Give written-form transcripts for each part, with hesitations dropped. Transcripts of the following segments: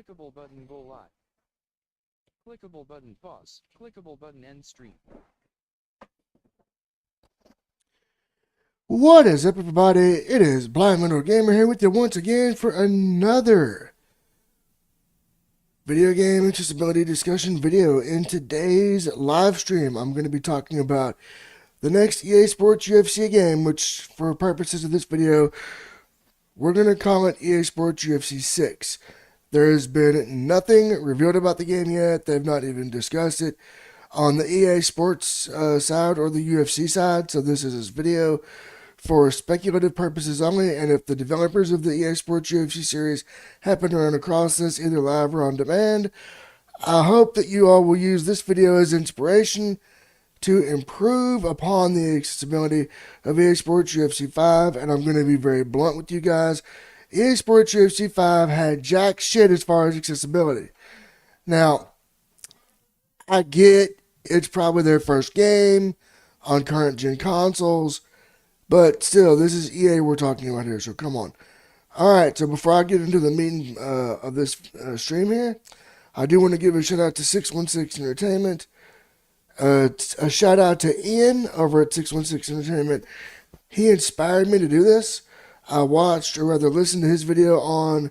Clickable button go live. Clickable button pause. Clickable button end stream. What is up, everybody? It is Blind Mental Gamer here with you once again for another video game accessibility discussion video. In today's live stream, I'm going to be talking about the next EA Sports UFC game, which for purposes of this video, we're going to call it EA Sports UFC 6. There has been nothing revealed about the game yet. They've not even discussed it on the EA Sports side or the UFC side, so this is this video for speculative purposes only, and if the developers of the EA Sports UFC series happen to run across this either live or on demand, I hope that you all will use this video as inspiration to improve upon the accessibility of EA Sports UFC 5, and I'm going to be very blunt with you guys. EA Sports UFC 5 had jack shit as far as accessibility. Now, I get it's probably their first game on current gen consoles, but still, this is EA we're talking about here, so come on. Alright, so before I get into the meeting of this stream here, I do want to give a shout out to 616 Entertainment. A shout out to Ian over at 616 Entertainment. He inspired me to do this. I watched, or rather listened to his video on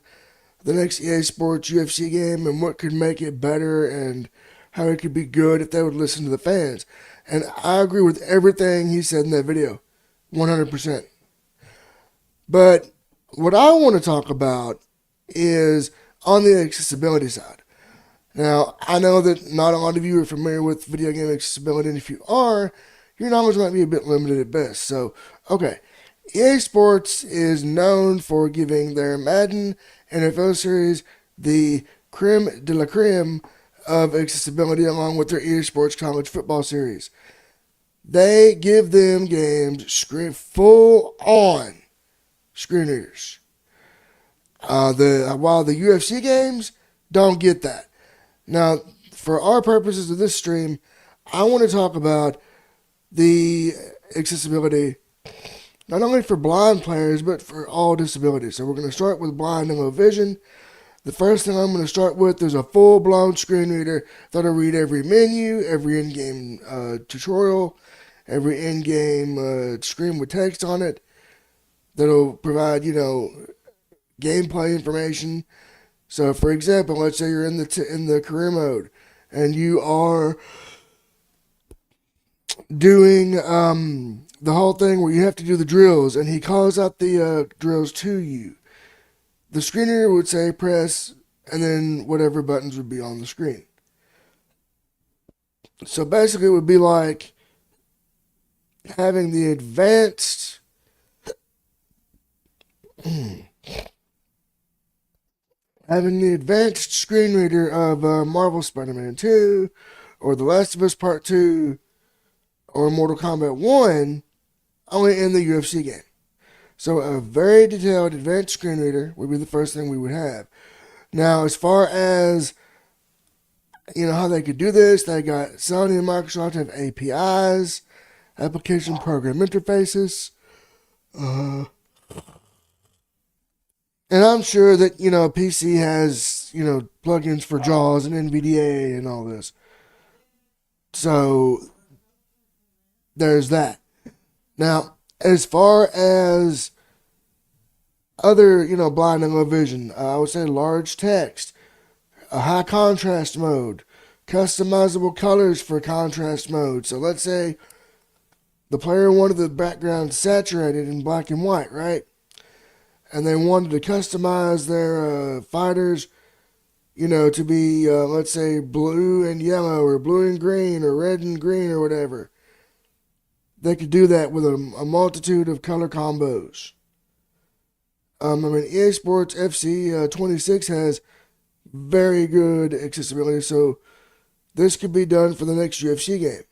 the next EA Sports UFC game and what could make it better and how it could be good if they would listen to the fans. And I agree with everything he said in that video. 100%. But what I want to talk about is on the accessibility side. Now, I know that not a lot of you are familiar with video game accessibility, and if you are, your knowledge might be a bit limited at best. So, okay, EA Sports is known for giving their Madden NFL series the creme de la creme of accessibility along with their EA Sports College Football series. They give them games full-on screen readers. While the UFC games don't get that. Now, for our purposes of this stream, I want to talk about the accessibility not only for blind players, but for all disabilities. So we're going to start with blind and low vision. The first thing I'm going to start with is a full-blown screen reader that'll read every menu, every in-game tutorial, every in-game screen with text on it. That'll provide, gameplay information. So, for example, let's say you're in the career mode and you are doing the whole thing where you have to do the drills, and he calls out the drills to you. The screen reader would say press, and then whatever buttons would be on the screen. So basically it would be like having the advanced screen reader of Marvel Spider-Man 2, or The Last of Us Part 2, or Mortal Kombat 1, only in the UFC game. So a very detailed advanced screen reader would be the first thing we would have. Now, as far as how they could do this, they got Sony and Microsoft have APIs, application program interfaces, and I'm sure that PC has plugins for JAWS and NVDA and all this. So there's that. Now, as far as other, blind and low vision, I would say large text, a high contrast mode, customizable colors for contrast mode. So let's say the player wanted the background saturated in black and white, right? And they wanted to customize their fighters, to be, let's say, blue and yellow, or blue and green, or red and green, or whatever. They could do that with a multitude of color combos. EA Sports FC 26 has very good accessibility, so this could be done for the next UFC game,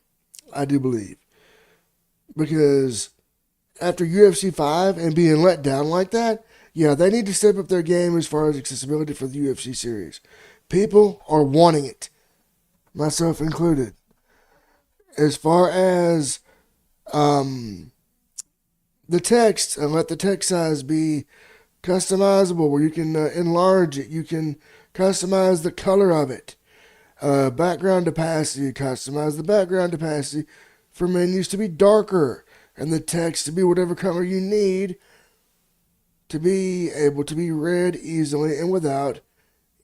I do believe. Because after UFC 5 and being let down like that, yeah, they need to step up their game as far as accessibility for the UFC series. People are wanting it, myself included. As far as the text, and let the text size be customizable, where you can enlarge it, you can customize the color of it. Background opacity, customize the background opacity for menus to be darker and the text to be whatever color you need to be able to be read easily and without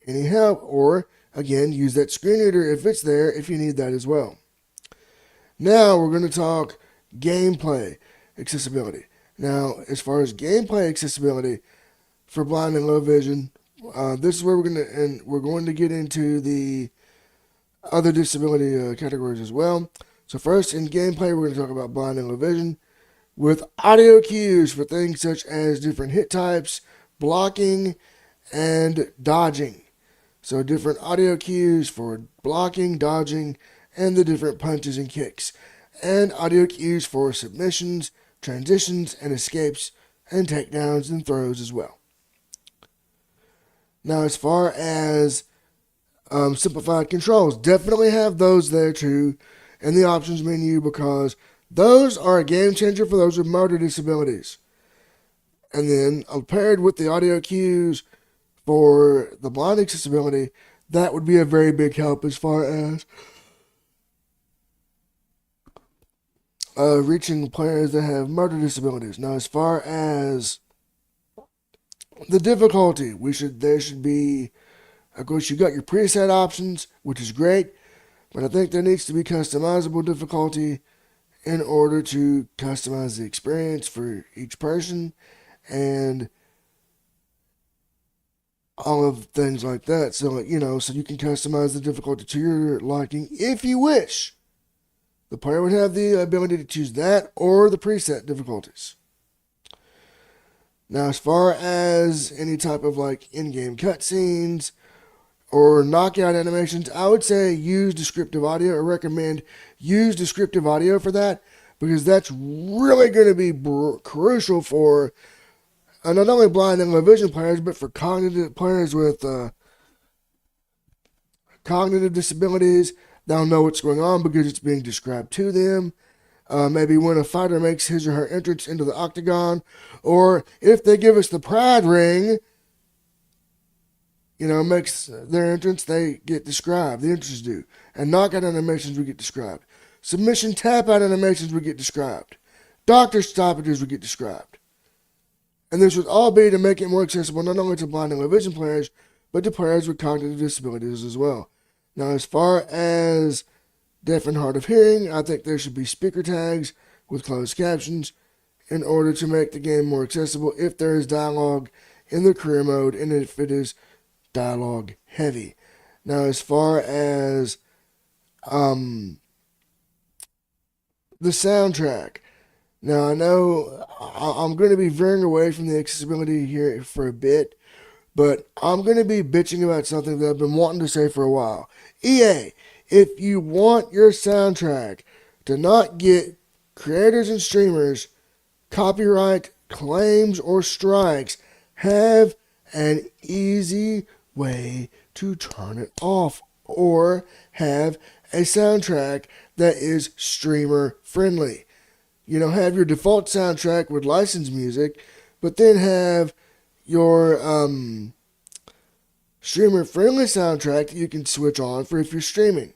any help. Or, again, use that screen reader if it's there if you need that as well. Now we're going to talk gameplay accessibility. Now, as far as gameplay accessibility for blind and low vision, this is where we're going to get into the other disability categories as well. So first, in gameplay, we're going to talk about blind and low vision with audio cues for things such as different hit types, blocking, and dodging. So different audio cues for blocking, dodging, and the different punches and kicks. And audio cues for submissions, transitions, and escapes, and takedowns and throws as well. Now, as far as simplified controls, definitely have those there too in the options menu, because those are a game changer for those with motor disabilities. And then paired with the audio cues for the blind accessibility, that would be a very big help as far as reaching players that have motor disabilities. Now, as far as the difficulty, there should be, of course, you got your preset options, which is great, but I think there needs to be customizable difficulty in order to customize the experience for each person and all of things like that. So, so you can customize the difficulty to your liking if you wish. The player would have the ability to choose that or the preset difficulties. Now, as far as any type of in-game cutscenes or knockout animations, I would say use descriptive audio, or recommend use descriptive audio for that, because that's really going to be crucial for not only blind and low vision players, but for cognitive players with cognitive disabilities. They'll know what's going on because it's being described to them. Maybe when a fighter makes his or her entrance into the octagon, or if they give us the pride ring, makes their entrance, they get described. The entrances do. And knockout animations would get described. Submission tap-out animations would get described. Doctor stoppages would get described. And this would all be to make it more accessible not only to blind and low vision players, but to players with cognitive disabilities as well. Now, as far as deaf and hard of hearing, I think there should be speaker tags with closed captions in order to make the game more accessible if there is dialogue in the career mode and if it is dialogue heavy. Now, as far as the soundtrack, now I know I'm going to be veering away from the accessibility here for a bit, but I'm going to be bitching about something that I've been wanting to say for a while. EA, if you want your soundtrack to not get creators and streamers copyright claims or strikes, have an easy way to turn it off, or have a soundtrack that is streamer friendly. Have your default soundtrack with licensed music, but then have your streamer friendly soundtrack that you can switch on for if you're streaming.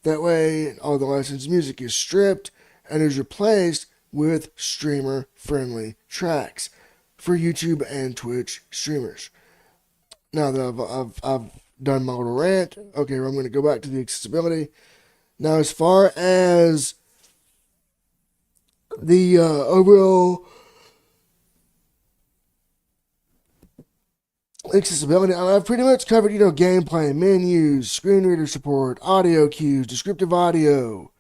That way, all the licensed music is stripped and is replaced with streamer friendly tracks for YouTube and Twitch streamers. Now that I've done my little rant, okay, I'm going to go back to the accessibility. Now, as far as the overall accessibility, I've pretty much covered, gameplay, menus, screen reader support, audio cues, descriptive audio.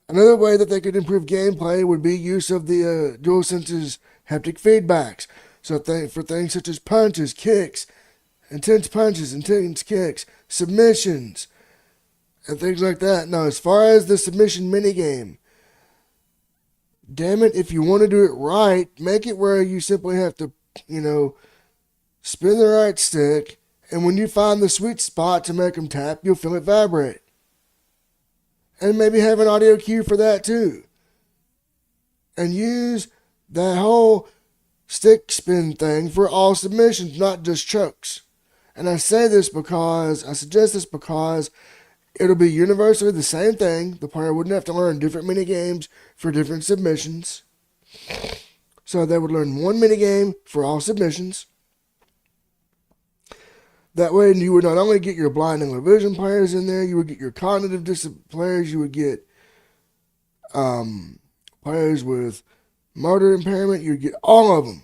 Another way that they could improve gameplay would be use of the DualSense's haptic feedbacks. So for things such as punches, kicks, intense punches, intense kicks, submissions, and things like that. Now, as far as the submission minigame, damn it, if you want to do it right, make it where you simply have to, spin the right stick, and when you find the sweet spot to make them tap, you'll feel it vibrate. And maybe have an audio cue for that too. And use that whole stick spin thing for all submissions, not just chokes. And I suggest this because it'll be universally the same thing. The player wouldn't have to learn different mini games for different submissions. So they would learn one mini game for all submissions. That way, you would not only get your blind and low vision players in there, you would get your cognitive players, you would get players with motor impairment, you'd get all of them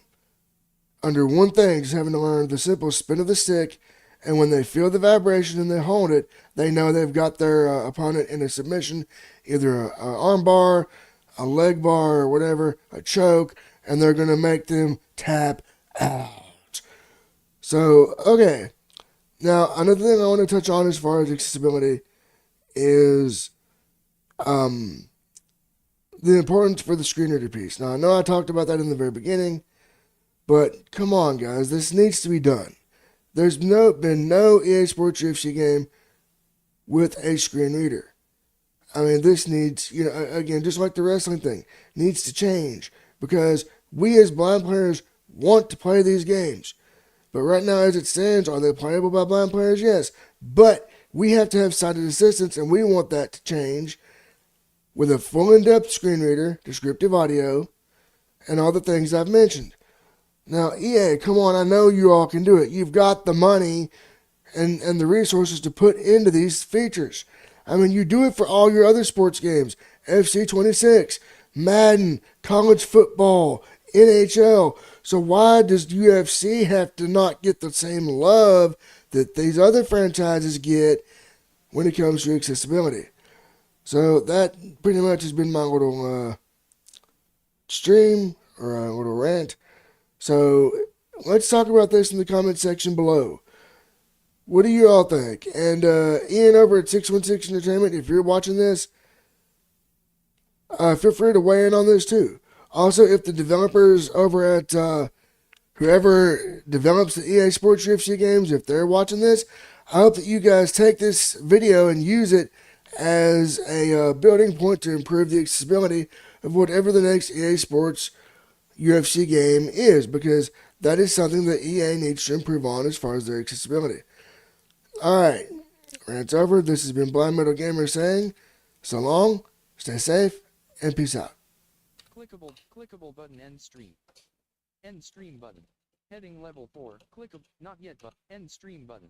under one thing, just having to learn the simple spin of the stick. And when they feel the vibration and they hold it, they know they've got their opponent in a submission, either an arm bar, a leg bar, or whatever, a choke, and they're going to make them tap out. So, okay. Now, another thing I want to touch on as far as accessibility is the importance for the screen reader piece. Now, I know I talked about that in the very beginning, but come on, guys, this needs to be done. There's been no EA Sports UFC game with a screen reader. I mean, this needs, again, just like the wrestling thing, needs to change because we as blind players want to play these games. But right now, as it stands, are they playable by blind players? Yes. But we have to have sighted assistance, and we want that to change with a full in-depth screen reader, descriptive audio, and all the things I've mentioned. Now, EA, come on, I know you all can do it. You've got the money and the resources to put into these features. I mean, you do it for all your other sports games. FC 26, Madden, college football, NHL. So why does UFC have to not get the same love that these other franchises get when it comes to accessibility? So that pretty much has been my little stream or a little rant. So let's talk about this in the comment section below. What do you all think? And Ian over at 616 Entertainment, if you're watching this, feel free to weigh in on this too. Also, if the developers over at whoever develops the EA Sports UFC games, if they're watching this, I hope that you guys take this video and use it as a building point to improve the accessibility of whatever the next EA Sports UFC game is, because that is something that EA needs to improve on as far as their accessibility. Alright, rant's over. This has been Blind Metal Gamer saying so long, stay safe, and peace out. Clickable button end stream. End stream button. Heading level 4. Clickable, not yet, but end stream button.